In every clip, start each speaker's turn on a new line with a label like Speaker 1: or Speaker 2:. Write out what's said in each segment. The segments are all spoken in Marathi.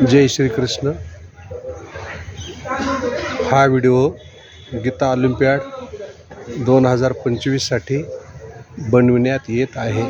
Speaker 1: जय श्री कृष्ण। हा व्हिडिओ गीता ऑलिम्पियाड 2025 साठी बनविण्यात येत आहे।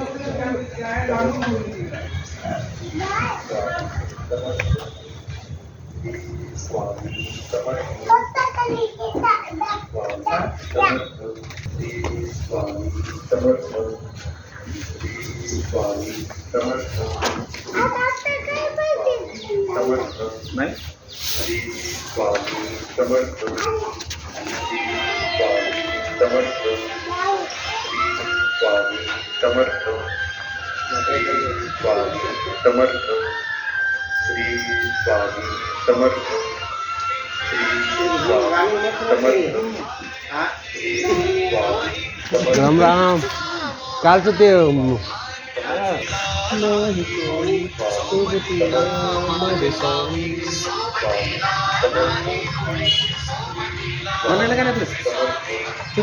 Speaker 1: राम राम। कालचं ते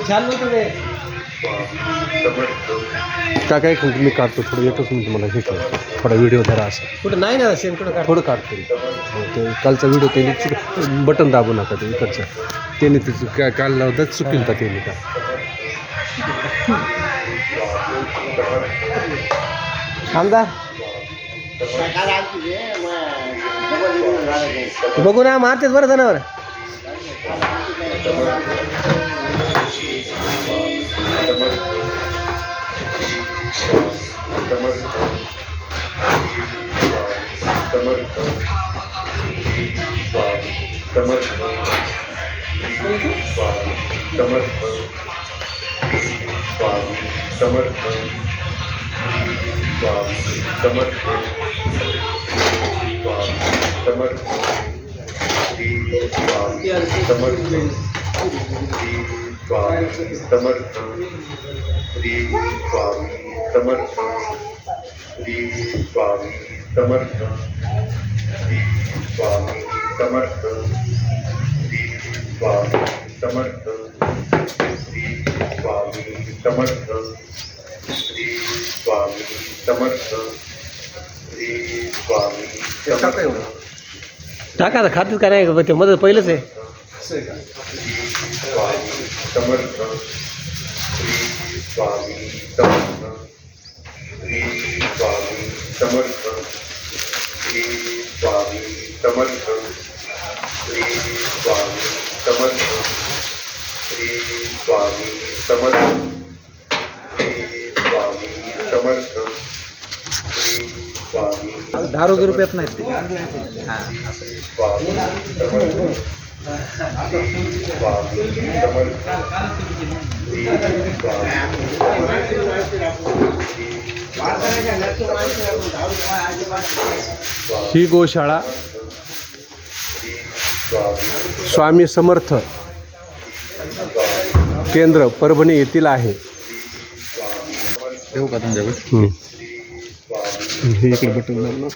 Speaker 2: छान होतं ते
Speaker 1: काय मी काढतो थोडं, येतच मी तुम्हाला हे करतो थोडा व्हिडिओ धरा असं
Speaker 2: कुठं नाही ना सेम कुठं
Speaker 1: थोडं काढतो। ते कालचा व्हिडिओ त्याने बटन दाबू नका ते इकडचं, त्याने ते काढला होता चुकील का त्याने का
Speaker 2: आमदार बघू ना, मारतेच बरं जनावर। टाका खातच का नाही ते मदत पहिलंच आहे। दारू गिरू पेत नाहीत ते।
Speaker 1: ही गोशाळा स्वामी समर्थ केंद्र परभणी येथील आहे।
Speaker 3: देऊ का तुमच्याकडे?
Speaker 1: हे इकडे बटन दाबलं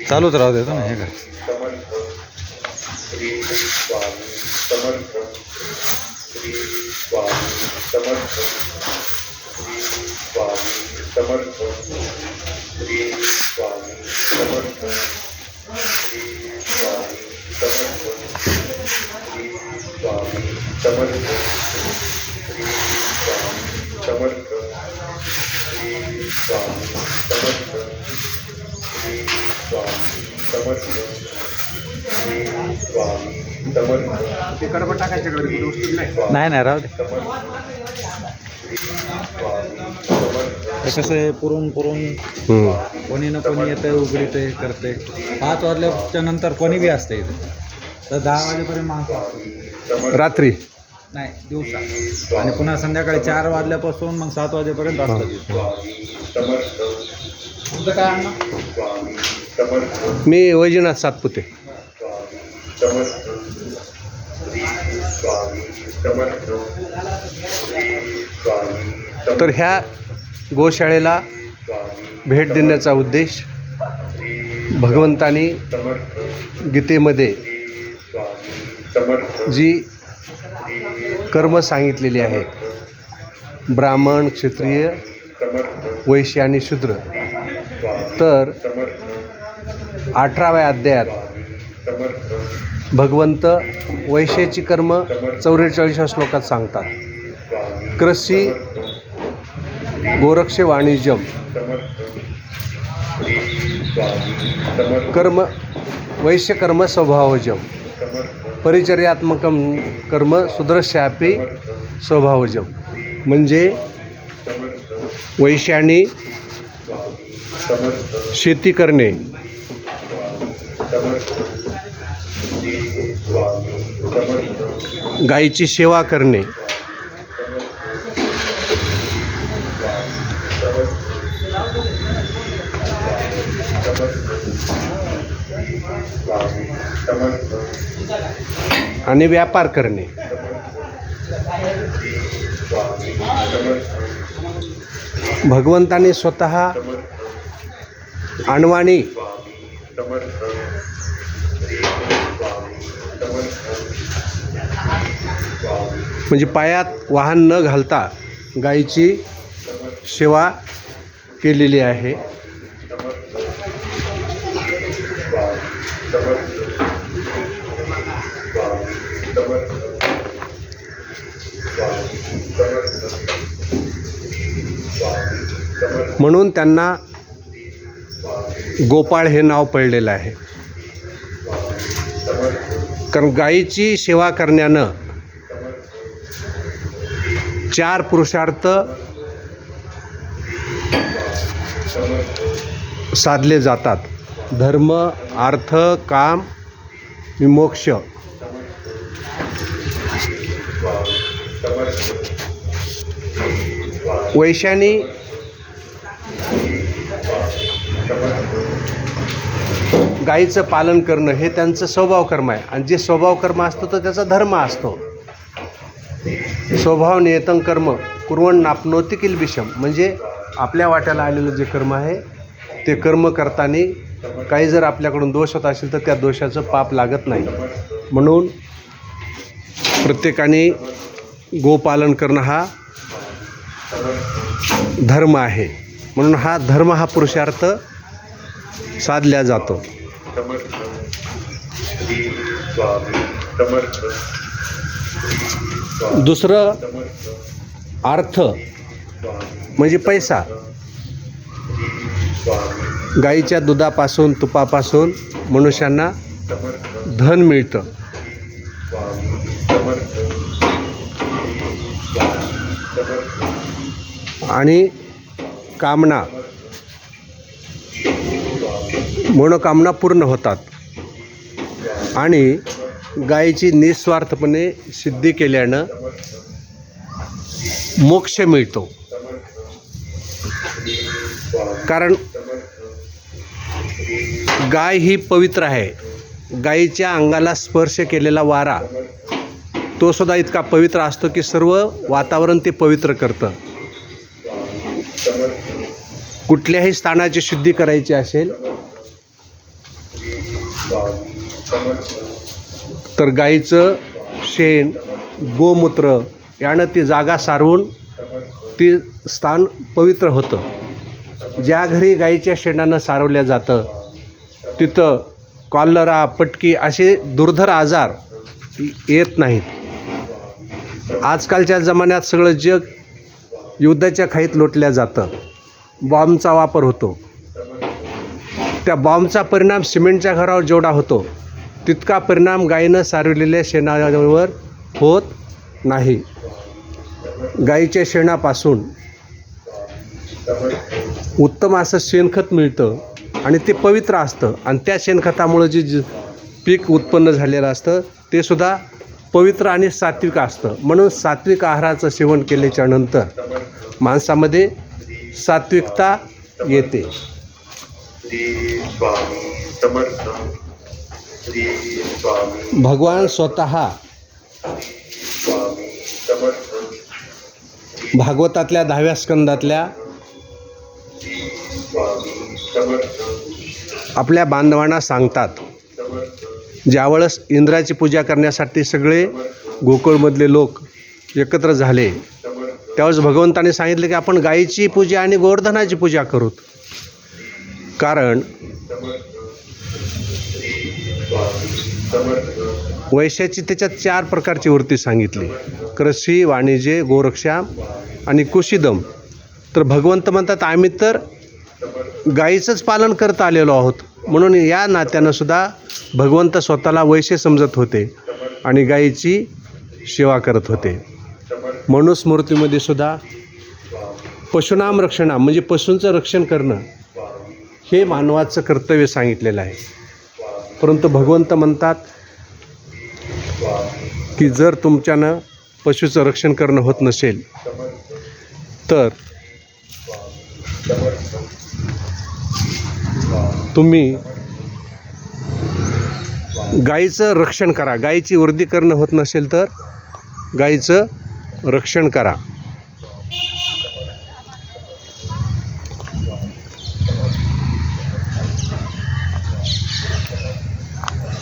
Speaker 3: चालूच राहू देतो ना हे का? नाही नाही राहू दे। कसं आहे, पुरून कोणी ना कोणी येतं, उघडीते करते। 5 वाजल्याच्या नंतर कोणी बी असते इथे, तर 10 वाजेपर्यंत माणसं असतात
Speaker 1: रात्री,
Speaker 3: नाही दिवसा, आणि पुन्हा संध्याकाळी 4 वाजल्यापासून मग 7 वाजेपर्यंत असतात। तुमचं काय आणणं?
Speaker 1: मी वैजनाथ सातपुते। तर ह्या गोशाळेला भेट देण्याचा उद्देश, भगवंतानी गीतेमध्ये जी कर्म सांगितलेली आहेत, ब्राह्मण, क्षत्रिय वैश्य आणि शूद्र. तर 18व्या अध्यायात भगवंत वैश्याची कर्म 44व्या श्लोकात सांगतात. कृषी गोरक्ष वाणिज्यम कर्म वैश्य कर्म स्वभावजम परिचर्यात्मकम कर्म शूद्रस्यापि स्वभावजम. म्हणजे वैश्याने शेती करणे, गायीची सेवा करणे, आणि व्यापार करणे. भगवंताने स्वतः अणवाणी म्हणजे पायात वाहन न घालता गायीची सेवा केलेली आहे. म्हणून त्यांना गोपाळ हे नाव पडलेलं आहे. कारण गायीची सेवा करण्यानं 4 पुरुषार्थ साधले जातात. धर्म, अर्थ, काम, मोक्ष. वैश्यानी गायीचं पालन करणं हे त्यांचं स्वभावकर्म आहे. आणि जे स्वभावकर्म असतं तर त्याचा धर्म असतो. स्वभाव नियतं कर्म कुर्वन् नाप्नोति किल विषम. म्हणजे आपल्या वाट्याला आलेलं जे कर्म आहे ते कर्म करताना काही जर आपल्याकडून दोष होत असेल तर त्या दोषाचं पाप लागत नाही. म्हणून प्रत्येकाने गोपालन करणं हा धर्म आहे. म्हणून हा धर्म हा पुरुषार्थ साधला जातो. दुसरं अर्थ म्हणजे पैसा. गाईच्या दुधापासून तुपापासून मनुष्यांना धन मिळतं. आणि कामना मनोकामना पूर्ण होतात. आणि गायीची निस्वार्थपणे सिद्धी केल्यानं मोक्ष मिळतो. कारण गाय ही पवित्र आहे. गायीच्या अंगाला स्पर्श केलेला वारा तो सुद्धा इतका पवित्र असतो की सर्व वातावरण ते पवित्र करतं. कुठल्याही स्थानाची शुद्धी करायची असेल तर गाईचं शेण, गोमूत्र यानं ती जागा सारवून ती स्थान पवित्र होतं. ज्या घरी गाईच्या शेणानं सारवल्या जातं तिथं कॉलरा, पटकी असे दुर्धर आजार येत नाहीत. आजकालच्या जमान्यात सगळं जग युद्धाच्या खाईत लोटल्या जातं. बॉम्बचा वापर होतो. त्या बॉम्बचा परिणाम सिमेंटच्या घरावर जेवढा होतो तितका परिणाम गायीनं सारवलेल्या शेणावर होत नाही. गायीच्या शेणापासून उत्तम असं शेणखत मिळतं आणि ते पवित्र असतं. आणि त्या शेणखतामुळं जे पीक उत्पन्न झालेलं असतं ते सुद्धा पवित्र आणि सात्विक असतं. म्हणून सात्विक आहाराचं सेवन केल्याच्या नंतर माणसामध्ये सात्विकता येते. भगवान स्वतः भागवतातल्या 10व्या स्कंदातल्या आपल्या बांधवांना सांगतात. ज्यावेळेस इंद्राची पूजा करण्यासाठी सगळे गोकुळमधले लोक एकत्र झाले त्यावेळेस भगवंताने सांगितले की आपण गायीची पूजा आणि गोवर्धनाची पूजा करूत. कारण वैश्याची त्याच्यात 4 प्रकारची वृत्ती सांगितली, कृषी, वाणिज्य, गोरक्षा आणि कुशीदम. तर भगवंत म्हणतात आम्ही तर गायीचंच पालन करत आलेलो आहोत, म्हणून या नात्यानं सुद्धा भगवंत स्वतःला वैश्य समजत होते आणि गायीची सेवा करत होते. मनुस्मृतीमध्ये सुद्धा पशुनाम रक्षणाम म्हणजे पशूंचं रक्षण करणं हे मानवाचं कर्तव्य सांगितलेलं आहे. परंतु भगवंत म्हणतात की जर तुमच्यानं पशुचं रक्षण करणं होत नसेल तर तुम्ही गायीचं रक्षण करा. गायीची वृद्धी करणं होत नसेल तर गायीचं रक्षण करा.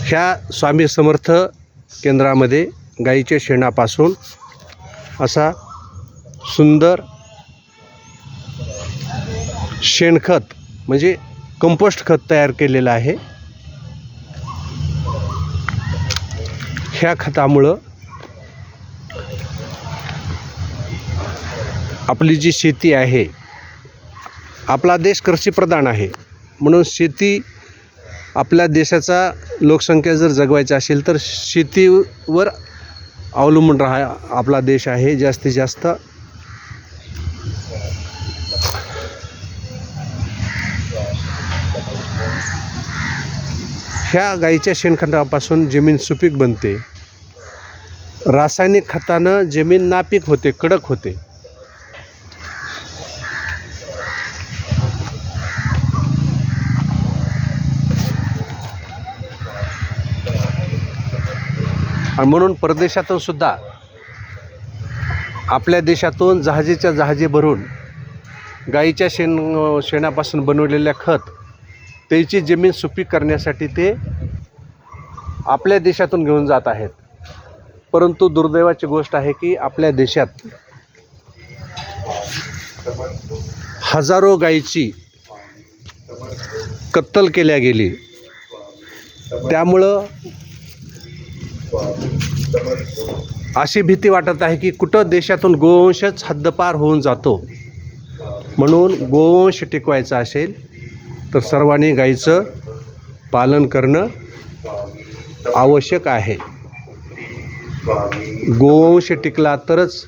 Speaker 1: ह्या स्वामी समर्थ केंद्रामध्ये गायीच्या शेणापासून असा सुंदर शेणखत म्हणजे कंपोस्ट खत तयार केलेलं आहे. ह्या खतामुळं आपली जी शेती आहे, आपला देश कृषीप्रधान आहे, म्हणून शेती आपल्या देशाचा लोकसंख्या जर जगवायची असेल तर शेतीवर अवलंबून आपला देश आहे जास्तीत जास्त. ह्या गाईच्या शेणखतापासून जमीन सुपीक बनते. रासायनिक खतानं जमीन नापीक होते, कडक होते. आणि म्हणून परदेशातून सुद्धा आपल्या देशातून जहाजीच्या जहाजी भरून गाईच्या शेणापासून बनवलेल्या खत त्याची जमीन सुपीक करण्यासाठी ते आपल्या देशातून घेऊन जात आहेत. परंतु दुर्दैवाची गोष्ट आहे की आपल्या देशात हजारो गायीची कत्तल केल्या गेली. त्यामुळं अशी भीती वाटत आहे की कुठं देशातून गोवंशच हद्दपार होऊन जातो. म्हणून गोवंश टिकवायचा असेल तर सर्वांनी गायीचं पालन करणं आवश्यक आहे. गोवंश टिकला तरच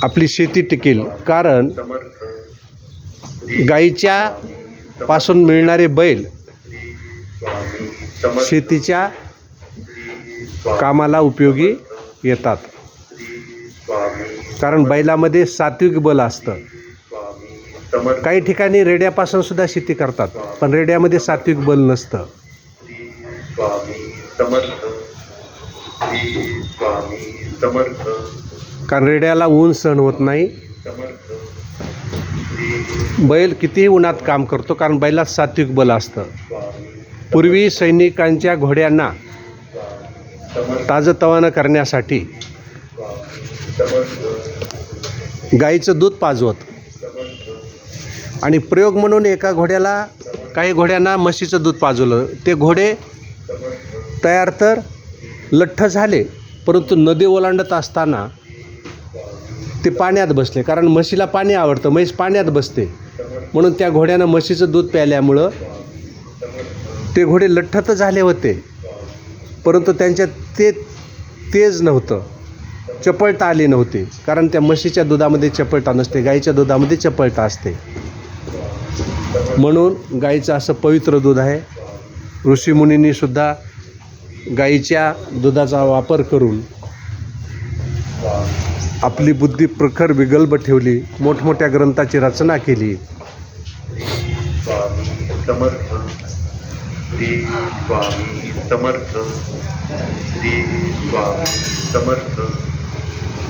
Speaker 1: आपली शेती टिकेल. कारण गायीच्या पासून मिळणारे बैल शेतीच्या कामाला उपयोगी येतात. कारण बैलामध्ये सात्विक बल असतं. काही ठिकाणी रेड्यापासून सुद्धा शेती करतात, पण रेड्यामध्ये सात्विक बल नसतं. कारण रेड्याला ऊन सहन होत नाही. बैल कितीही उन्हात काम करतो, कारण बैलात सात्विक बल असतं. पूर्वी सैनिकांच्या घोड्यांना ताजतवानं करण्यासाठी गाईचं दूध पाजवत आणि प्रयोग म्हणून एका घोड्याला काही घोड्यांना म्हशीचं दूध पाजवलं. ते घोडे तयार तर लठ्ठ झाले, परंतु नदी ओलांडत असताना ते पाण्यात बसले. कारण म्हशीला पाणी आवडतं, म्हैस पाण्यात बसते, म्हणून त्या घोड्यानं म्हशीचं दूध प्यायल्यामुळं ते घोडे लठ्ठ तर झाले होते, परंतु त्यांच्यात ते तेज नव्हतं, चपळता आली नव्हती. कारण त्या म्हशीच्या दुधामध्ये चपळता नसते, गाईच्या दुधामध्ये चपळता असते. म्हणून गाईचं असं पवित्र दूध आहे. ऋषीमुनींनी सुद्धा गाईच्या दुधाचा वापर करून आपली बुद्धी प्रखर विगल्भ ठेवली, मोठमोठ्या ग्रंथाची रचना केली.
Speaker 4: श्री स्वामी समर्थ, श्री स्वामी समर्थ,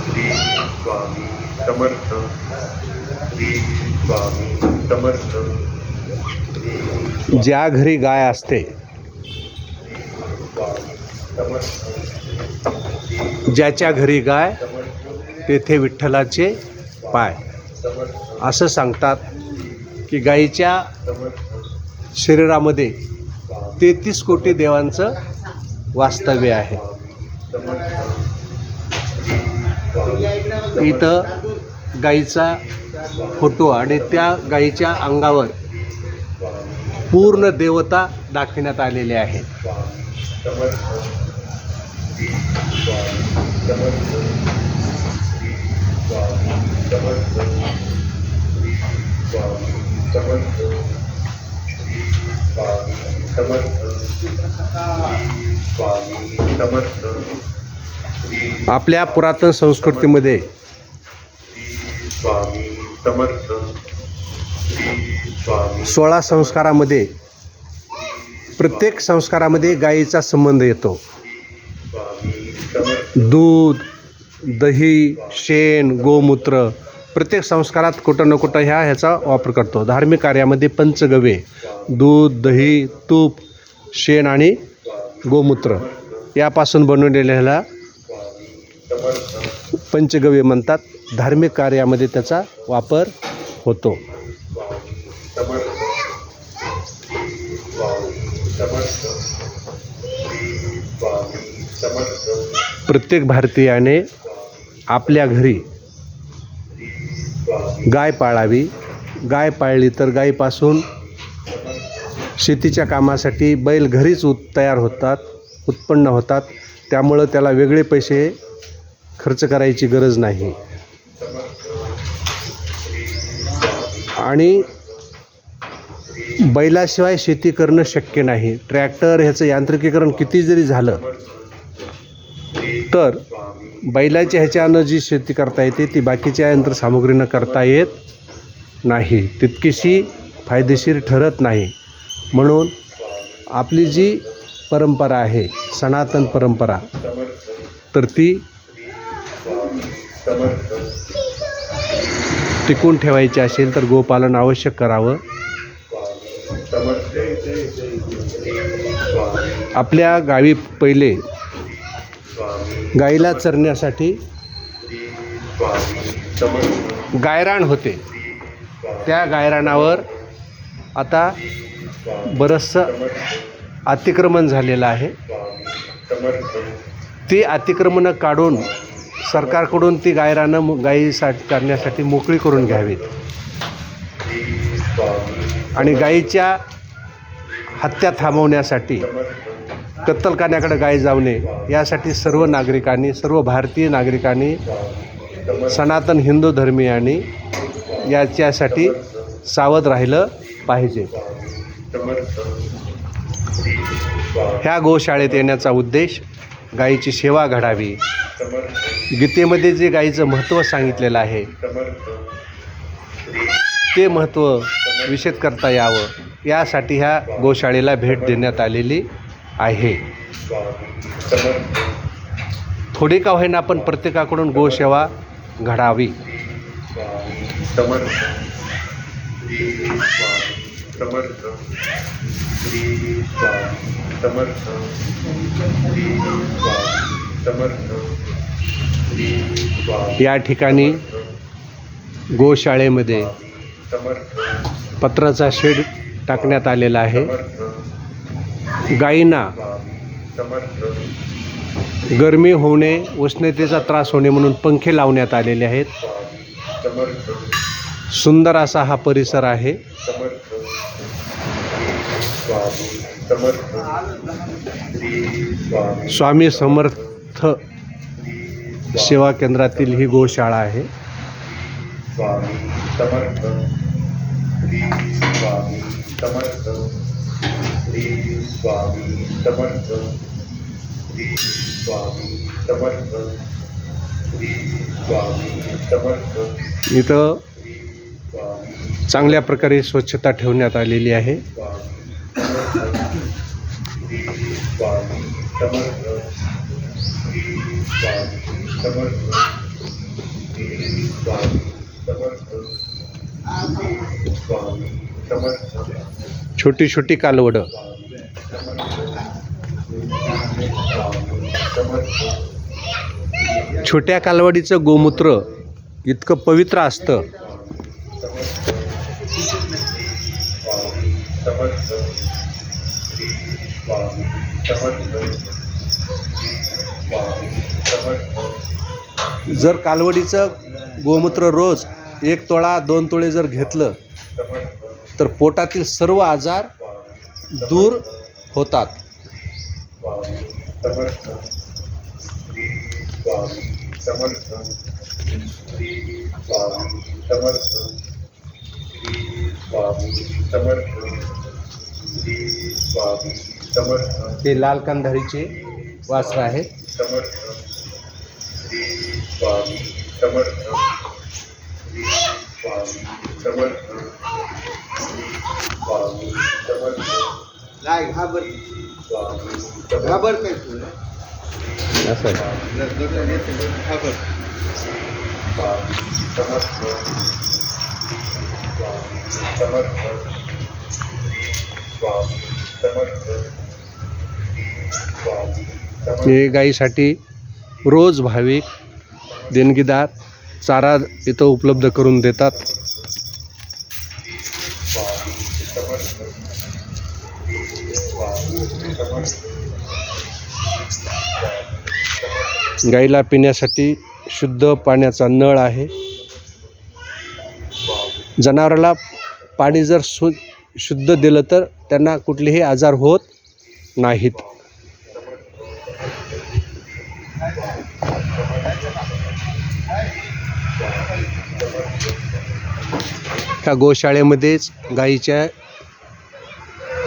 Speaker 4: श्री स्वामी समर्थ, श्री स्वामी समर्थ.
Speaker 1: ज्या घरी गाय असते
Speaker 4: समर्थ.
Speaker 1: ज्याच्या घरी गाय तेथे विठ्ठलाचे पाय, असं सांगतात की गायीच्या शरीरामध्ये 33 कोटी देवांचं वास्तव्य आहे. इथं गायीचा फोटो आणि त्या गायीच्या अंगावर पूर्ण देवता दाखविण्यात आलेले आहेत. आपल्या पुरातन संस्कृतीमध्ये
Speaker 4: स्वामी समर्थ,
Speaker 1: 16 संस्कारामध्ये प्रत्येक संस्कारामध्ये गायीचा संबंध येतो. दूध, दही, शेण, गोमूत्र प्रत्येक संस्कारात कुठं ना कुठं ह्याचा वापर करतो. धार्मिक कार्यामध्ये पंचगव्ये दूध, दही, तूप, शेण आणि गोमूत्र यापासून बनवलेल्या पंचगव्य म्हणतात. धार्मिक कार्यामध्ये त्याचा वापर होतो. प्रत्येक भारतीयाने आपल्या घरी गाय पाळावी. गाय पाळली तर गायीपासून शेतीच्या कामासाठी बैल घरीच तयार होतात, उत्पन्न होतात. त्यामुळं त्याला वेगळे पैसे खर्च करायची गरज नाही. आणि बैलाशिवाय शेती करणं शक्य नाही. ट्रॅक्टर ह्याचं यांत्रिकीकरण किती जरी झालं तर बैलाच्या ह्याच्यानं जी शेती करता येते ती बाकीच्या यंत्रसामुग्रीनं करता येत नाही, तितकीशी फायदेशीर ठरत नाही. म्हणून आपली जी परंपरा आहे, सनातन परंपरा, तर ती टिकून ठेवायची असेल तर गोपालन आवश्यक करावं. आपल्या गावी पहिले गाईला चरण्यासाठी गायरान होते. त्या गायरानावर आता बरंचसं अतिक्रमण झालेलं आहे. ती अतिक्रमणं काढून सरकारकडून ती गायरानं गायीसाठी करण्यासाठी मोकळी करून घ्यावीत. आणि गायीच्या हत्या थांबवण्यासाठी कत्तलखान्याकडे गाय जाऊ नये यासाठी सर्व नागरिकांनी, सर्व भारतीय नागरिकांनी, सनातन हिंदू धर्मीयांनी याच्यासाठी सावध राहिलं पाहिजे. ह्या गोशाळेत येण्याचा उद्देश गायीची सेवा घडावी. गीतेमध्ये जे गायीचं महत्त्व सांगितलेलं आहे ते महत्त्व विशद करता यावं यासाठी ह्या गोशाळेला भेट देण्यात आलेली आहे. थोडी का होईना पण प्रत्येकाकडून गोसेवा घडावी. या ठिकाणी गोशाळेमध्ये पत्राचा शेड टाकण्यात आलेला आहे. गायींना गरमी होणे, उष्णतेचा त्रास होणे म्हणून पंखे लावण्यात आलेले आहेत. सुंदर असा हा परिसर आहे. स्वामी समर्थ सेवा केंद्रातील ही गोशाळा आहे. इथं चांगल्या प्रकारे स्वच्छता ठेवण्यात आलेली आहे. छोटी छोटी कालवडं. छोट्या कालवडीचं गोमूत्र इतकं पवित्र असतं.
Speaker 4: समर्थ श्री स्वामी समर्थ स्वामी समर्थ
Speaker 1: जर कालवडीचं गोमूत्र रोज 1 तोळा 2 तोळे जर घेतलं तर पोटातील सर्व आजार दूर होतात.
Speaker 4: स्वामी समर्थ श्री स्वामी समर्थ श्री स्वामी समर्थ श्री स्वामी समर्थ श्री स्वामी समर्थ
Speaker 1: ते लाल कंधारीचे वासर आहे.
Speaker 4: समर्थ श्री स्वामी समर्थ श्री स्वामी समर्थ श्री स्वामी समर्थ स्वामी समर्थ
Speaker 1: असं आहे.
Speaker 4: स्वामी समर्थ स्वामी समर्थ स्वामी समर्थ स्वामी समर्थ
Speaker 1: हे गाईसाठी रोज भाविक देणगीदार चारा इथं उपलब्ध करून देतात. गाईला पिण्यासाठी शुद्ध पाण्याचा नळ आहे. जनावराला पाणी जर शुद्ध दिलं तर त्यांना कुठलेही आजार होत नाहीत. त्या गोशाळेमध्येच गाईच्या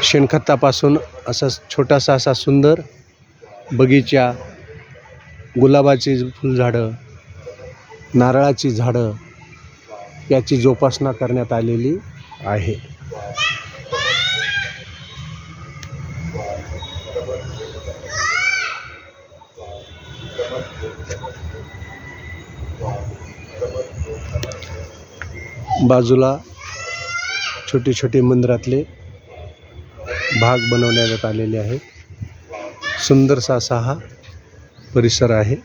Speaker 1: शेणखतापासून असा छोटासा असा सुंदर बगीचा, गुलाबाची फुलझाडं, नारळाची झाडं याची जोपासना करण्यात आलेली आहे. बाजूला छोटे छोटे मंदिरातले भाग बनवण्यात आलेले आहेत. सुंदरसा असा हा परिसर आहे.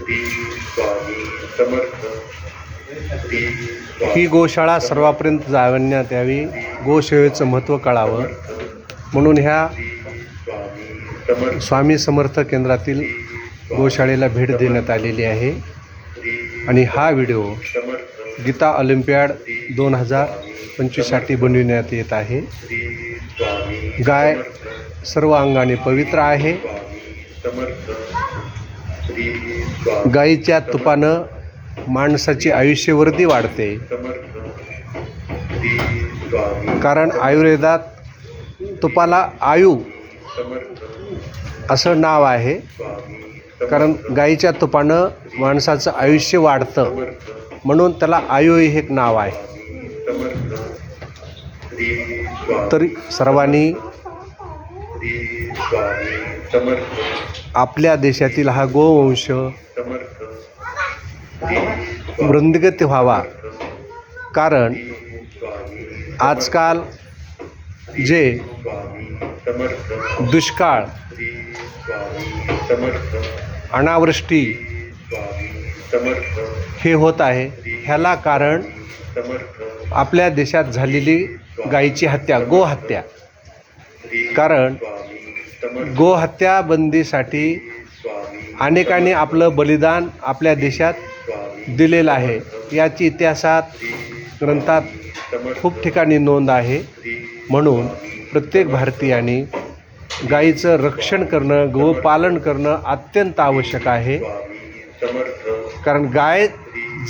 Speaker 4: श्री स्वामी समर्थ श्री
Speaker 1: ही गोशाळा सर्वांपर्यंत जाणण्यात यावी, गोसेवेचं महत्त्व कळावं म्हणून ह्या स्वामी समर्थ केंद्रातील गोशाळेला भेट देण्यात आलेली आहे. आणि हा व्हिडिओ गीता ऑलिम्पियाड 2025साठी बनविण्यात येत आहे. गाय सर्व अंगाने पवित्र आहे. गाईच्या तुपानं माणसाची आयुष्यवृद्धी वाढते. कारण आयुर्वेदात तुपाला आयु असं नाव आहे. कारण गाईच्या तुपानं माणसाचं आयुष्य वाढतं म्हणून त्याला आयु हे एक नाव आहे. तरी सर्वांनी आपल्या देशातील हा गोवंश वृद्धिंगत व्हावा. कारण आजकाल जे दुष्काळ, अनावृष्टी हे होत आहे, ह्याला कारण आपल्या देशात झालेली गायीची हत्या, गोहत्या. कारण गोहत्या बंदीसाठी अनेकांनी आपलं बलिदान आपल्या देशात दिलेलं आहे. याची इतिहासात, ग्रंथात खूप ठिकाणी नोंद आहे. म्हणून प्रत्येक भारतीयाने गायीचं रक्षण करणं, गोपालन करणं अत्यंत आवश्यक आहे. कारण गाय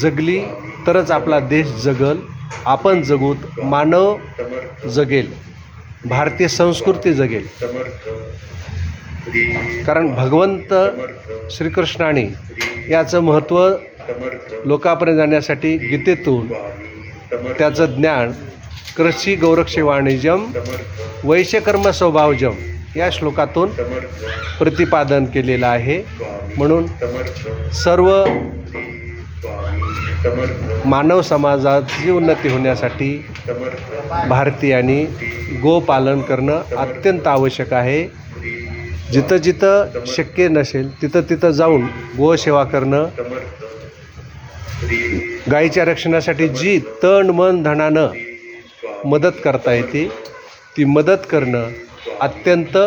Speaker 1: जगली तरच आपला देश जगल, आपण जगूत मानव जगेल, भारतीय संस्कृती जगेल. कारण भगवंत श्रीकृष्णाने याचं महत्त्व लोकांपर्यंत जाण्यासाठी गीतेतून त्याचं ज्ञान कृषी गौरक्षे वाणिज्यम वैश्यकर्म स्वभावजम या श्लोकातून प्रतिपादन केलेलं आहे. म्हणून सर्व मानव समाजाची उन्नती होण्यासाठी भारतीयांनी गोपालन करणं अत्यंत आवश्यक आहे. जिथं जिथं शक्य नसेल तिथं तिथं जाऊन गोसेवा करणं, गायीच्या रक्षणासाठी जी तन मन धनानं मदत करता येते ती मदत करणं अत्यंत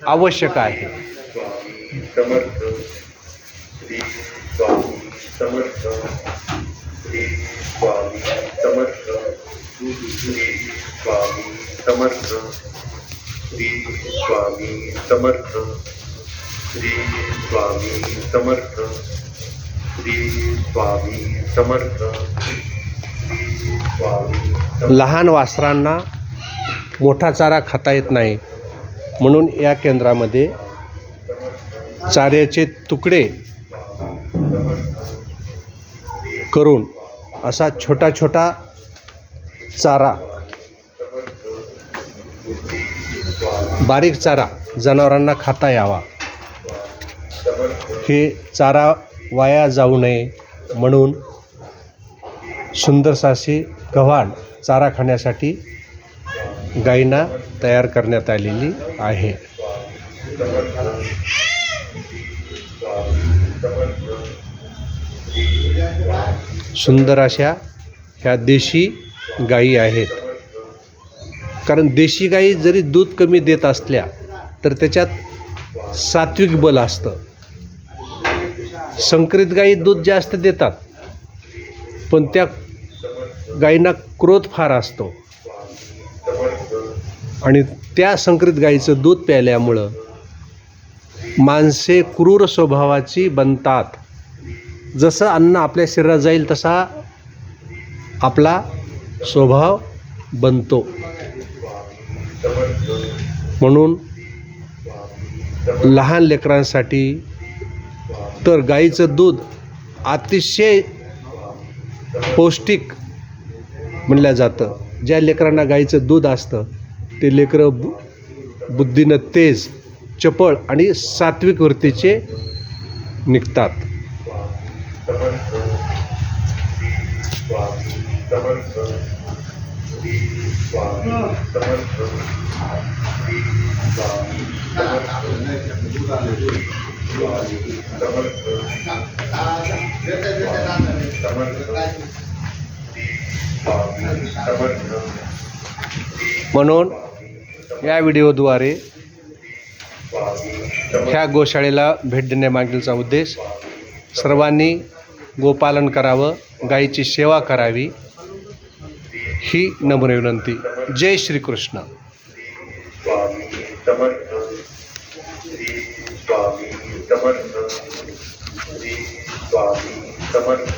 Speaker 1: आवश्यक आहे. लहान वासरांना मोठा चारा खाता येत नाही म्हणून या केंद्रामध्ये चाऱ्याचे तुकडे करून असा छोटा छोटा चारा, बारीक चारा जनावरांना खाता यावा. हे चारा वाया जाऊ नये म्हणून सुंदरसा अशी गव्हाण चारा खाण्यासाठी गायींना तयार करण्यात आलेली आहे. सुंदर अशा ह्या देशी गायी आहेत. कारण देशी गायी जरी दूध कमी देत असल्या तर त्याच्यात सात्विक बल असतं. संकरित गायी दूध जास्त देतात पण त्या गायींना क्रोध फार असतो आणि त्या संकरित गायीचं दूध प्यायल्यामुळं माणसे क्रूर स्वभावाची बनतात. जसं अन्न आपल्या शरीरात जाईल तसा आपला स्वभाव बनतो. म्हणून लहान लेकरांसाठी तर गाईचं दूध अतिशय पौष्टिक म्हणलं जातं. ज्या लेकरांना गाईचं दूध असतं ते लेकरं बुद्धीनं तेज, चपळ आणि सात्विक वृत्तीचे निघतात.
Speaker 4: स्वामी समर्थ समर्थ स्वामी समर्थ
Speaker 1: म्हणून या व्हिडिओद्वारे ह्या गोशाळेला भेट देण्यामागीलचा उद्देश सर्वांनी गोपालन करावं, गायीची सेवा करावी ही नम्र विनंती. जय श्रीकृष्ण.
Speaker 4: स्वामी समर्थ स्वामी समर्थ स्वामी समर्थ